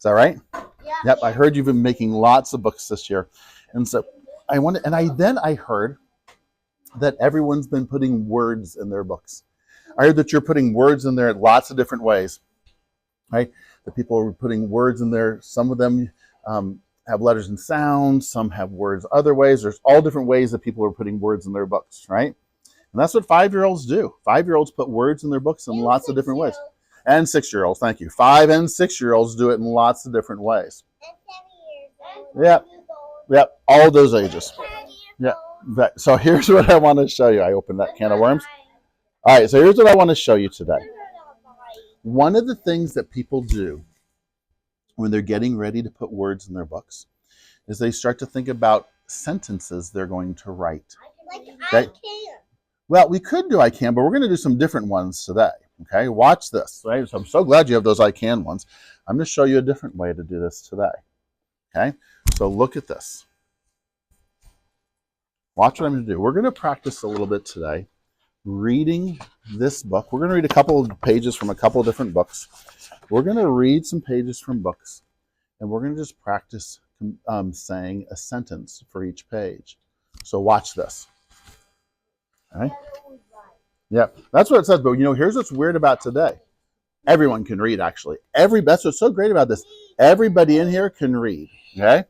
Is that right? Yeah. Yep, I heard you've been making lots of books this year. And so I heard that everyone's been putting words in their books. I heard that you're putting words in there lots of different ways, right? The people are putting words in there. Some of them have letters and sounds. Some have words other ways. There's all different ways that people are putting words in their books, right? And that's what 5-year-olds do. 5-year-olds put words in their books in lots of different ways. And 6-year-olds, thank you. 5 and 6-year-olds do it in lots of different ways. Yep. Yep. All those ages. Yeah. So here's what I want to show you. I opened that can of worms. All right. So here's what I want to show you today. One of the things that people do when they're getting ready to put words in their books is they start to think about sentences they're going to write. I can. Well, we could do I can, but we're going to do some different ones today. Okay, watch this. Right? So I'm so glad you have those I can ones. I'm going to show you a different way to do this today. Okay, so look at this. Watch what I'm going to do. We're going to practice a little bit today reading this book. We're going to read a couple of pages from a couple of different books. We're going to read some pages from books, and we're going to just practice saying a sentence for each page. So watch this. All right? Yeah, that's what it says. But here's what's weird about today. Everyone can read, actually. That's what's so great about this. Everybody in here can read. Okay,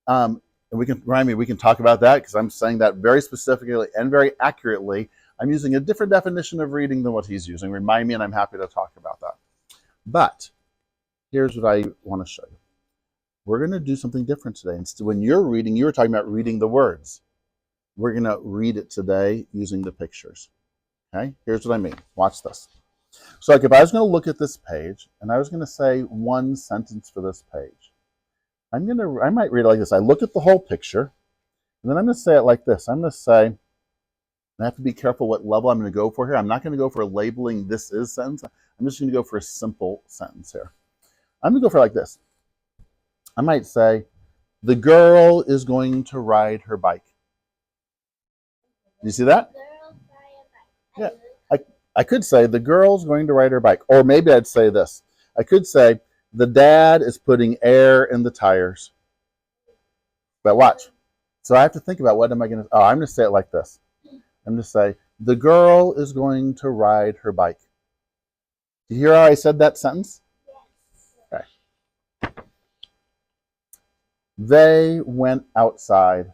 and we can talk about that because I'm saying that very specifically and very accurately. I'm using a different definition of reading than what he's using. Remind me, and I'm happy to talk about that. But here's what I want to show you. We're going to do something different today. Instead, when you're reading, you were talking about reading the words. We're going to read it today using the pictures. Okay, here's what I mean. Watch this. So like if I was going to look at this page and I was going to say one sentence for this page, I might read it like this. I look at the whole picture, and then I'm going to say it like this. I'm going to say, and I have to be careful what level I'm going to go for here. I'm not going to go for labeling this is sentence. I'm just going to go for a simple sentence here. I'm going to go for like this. I might say, the girl is going to ride her bike. You see that? Yeah. I could say, the girl's going to ride her bike. Or maybe I'd say this. I could say, the dad is putting air in the tires. But watch. So I have to think about what am I going to... Oh, I'm going to say it like this. I'm going to say, the girl is going to ride her bike. Do you hear how I said that sentence? Yes. Okay. They went outside.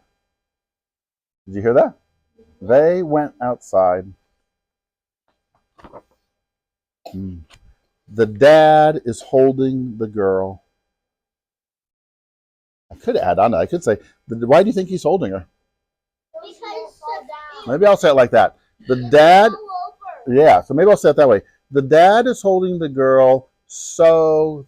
Did you hear that? They went outside. The dad is holding the girl. I could add on that. I could say, why do you think he's holding her? Maybe I'll say it like that. The dad, yeah, so maybe I'll say it that way. The dad is holding the girl so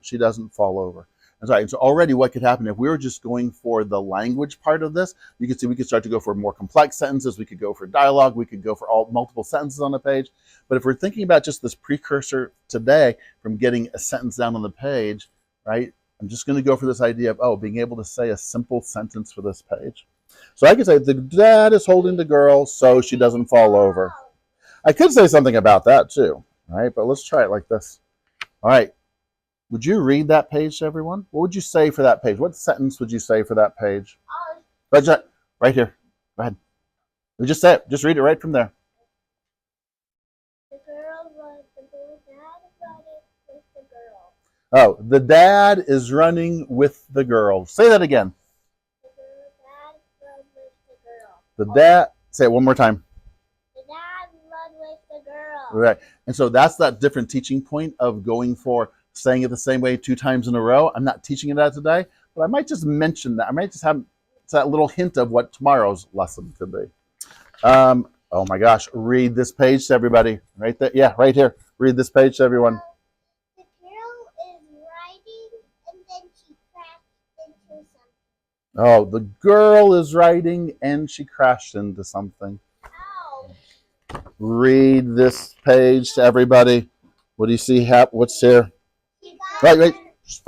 she doesn't fall over. So already what could happen if we were just going for the language part of this, you could see we could start to go for more complex sentences. We could go for dialogue. We could go for multiple sentences on the page. But if we're thinking about just this precursor today from getting a sentence down on the page, right? I'm just going to go for this idea of, being able to say a simple sentence for this page. So I could say, the dad is holding the girl so she doesn't fall over. I could say something about that too, right? But let's try it like this. All right. Would you read that page to everyone? What would you say for that page? What sentence would you say for that page? Right here. Go ahead. Just say it. Just read it right from there. The dad running with the girl. Oh, the dad is running with the girl. Say that again. The dad run with the girl. The dad, say it one more time. The dad run with the girl. Right. And so that's that different teaching point of going for saying it the same way 2 times in a row. I'm not teaching it that today, but I might just mention that. I might just have that little hint of what tomorrow's lesson could be. Oh my gosh, read this page to everybody. Right there. Yeah, right here. Read this page to everyone. The girl is riding and then she crashed into something. Oh, the girl is riding and she crashed into something. Ow. Read this page to everybody. What do you see? What's here? Right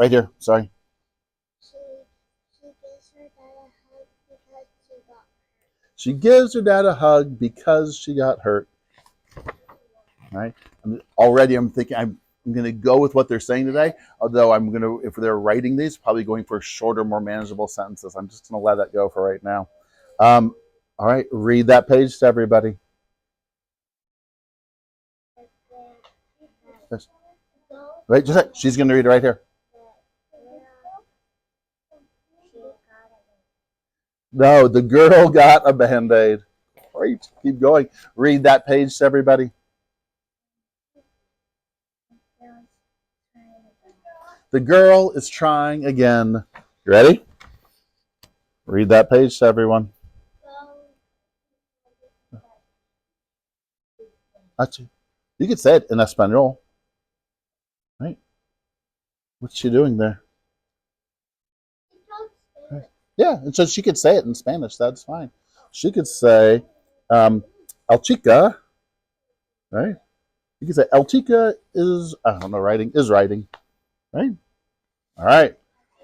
here. Sorry. She gives her dad a hug because she got hurt. She gives her dad a hug because she got hurt. Right? Already I'm thinking, I'm going to go with what they're saying today. Although I'm going to, if they're writing these, probably going for shorter, more manageable sentences. I'm just going to let that go for right now. All right, read that page to everybody. Wait, just a sec. She's going to read it right here. No, the girl got a Band-Aid. Great. Keep going. Read that page to everybody. The girl is trying again. You ready? Read that page to everyone. You could say it in Espanol. Right? What's she doing there? Yeah, and so she could say it in Spanish. That's fine. She could say, El chica, right? You could say, El chica is, I don't know, writing, right? All right.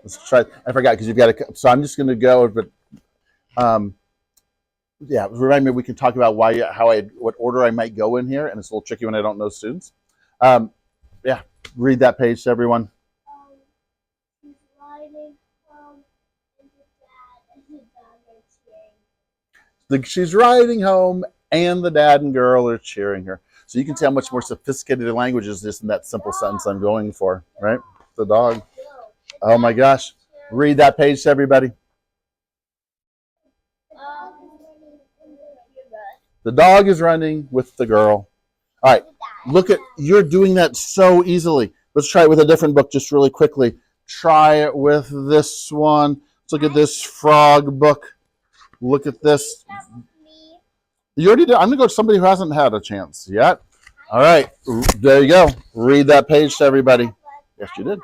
Let's try. I forgot because you've got to, so I'm just going to go, but yeah, remind me we can talk about what order I might go in here, and it's a little tricky when I don't know students. Yeah, read that page to everyone. She's riding home, and the dad and the dog are cheering. She's riding home, and the dad and girl are cheering her. So you can see how much more sophisticated the language is just in that simple sentence I'm going for, right? The dog. Oh my gosh. Read that page to everybody. The dog is running with the girl. All right. Look at, you're doing that so easily. Let's try it with a different book just really quickly. Try it with this one. Let's look at this frog book. Look at this. You already did. I'm going to go to somebody who hasn't had a chance yet. All right. There you go. Read that page to everybody. Yes, you did.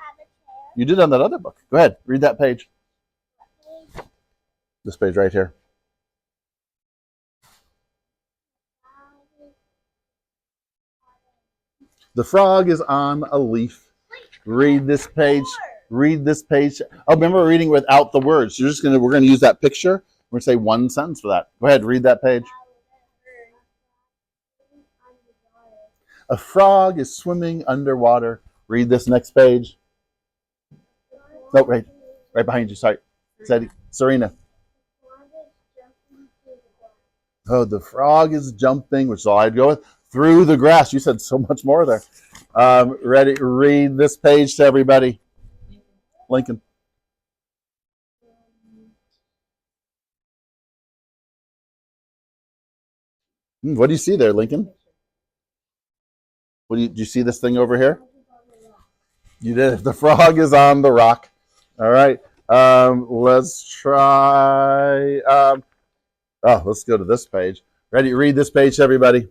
You did on that other book. Go ahead. Read that page. This page right here. The frog is on a leaf. Read this page. Read this page. Oh, remember reading without the words. We're gonna use that picture. We're gonna say one sentence for that. Go ahead, read that page. A frog is swimming underwater. Read this next page. No, right behind you. Sorry, Serena. Oh, the frog is jumping, which is all I'd go with, through the grass. You said so much more there. Ready? Read this page to everybody. Lincoln. What do you see there, Lincoln? Do you see this thing over here? You did. The frog is on the rock. All right. Let's try. Let's go to this page. Ready? Read this page to everybody.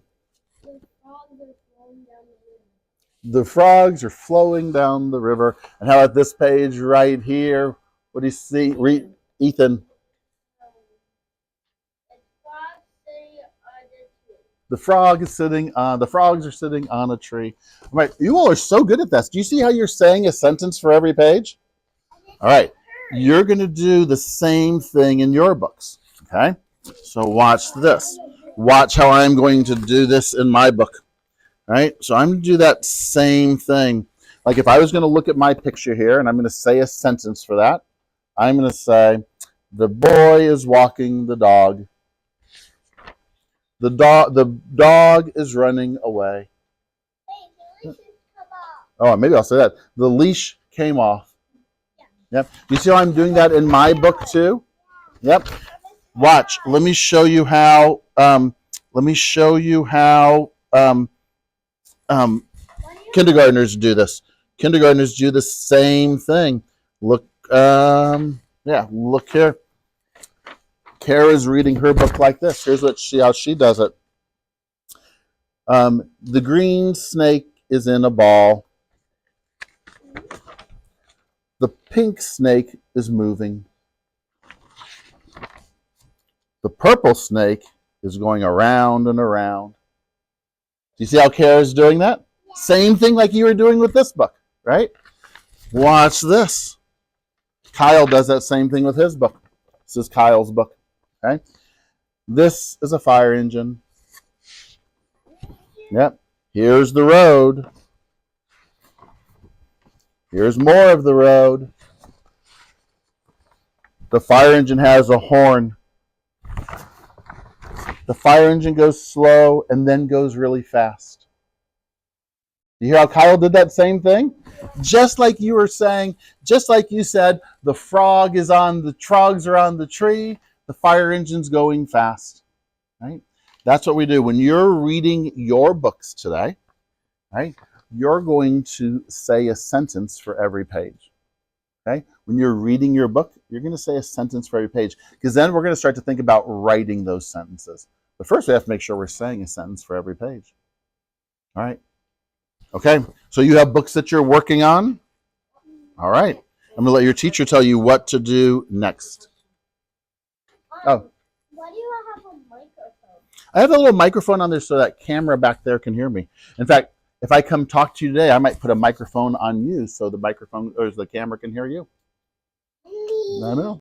The frogs are flowing down the river. And how about this page right here? What do you see? Read, Ethan. The frogs are sitting on a tree. All right, you all are so good at this. Do you see how you're saying a sentence for every page? All right, you're going to do the same thing in your books. Okay, so watch this. Watch how I'm going to do this in my book. All right, so I'm going to do that same thing. Like if I was going to look at my picture here and I'm going to say a sentence for that, I'm going to say, the boy is walking the dog. The dog is running away. Oh, maybe I'll say that. The leash came off. Yep. You see how I'm doing that in my book too? Yep. Watch. Let me show you how. Kindergartners do this. Kindergartners do the same thing. Look. Look here. Kara's reading her book like this. Here's how she does it. The green snake is in a ball. The pink snake is moving. The purple snake is going around and around. Do you see how Kara's doing that? Same thing like you were doing with this book, right? Watch this. Kyle does that same thing with his book. This is Kyle's book. Okay. This is a fire engine. Yep. Here's the road. Here's more of the road. The fire engine has a horn. The fire engine goes slow and then goes really fast. You hear how Kyle did that same thing? Just like you were saying, just like you said, the trogs are on the tree, the fire engine's going fast. Right? That's what we do. When you're reading your books today, right, you're going to say a sentence for every page. Okay? When you're reading your book, you're going to say a sentence for every page, because then we're going to start to think about writing those sentences. But first, we have to make sure we're saying a sentence for every page. All right? Okay, so you have books that you're working on. All right. I'm going to let your teacher tell you what to do next. Oh. Why do you have a microphone? I have a little microphone on there so that camera back there can hear me. In fact, if I come talk to you today, I might put a microphone on you so the microphone or the camera can hear you. I know.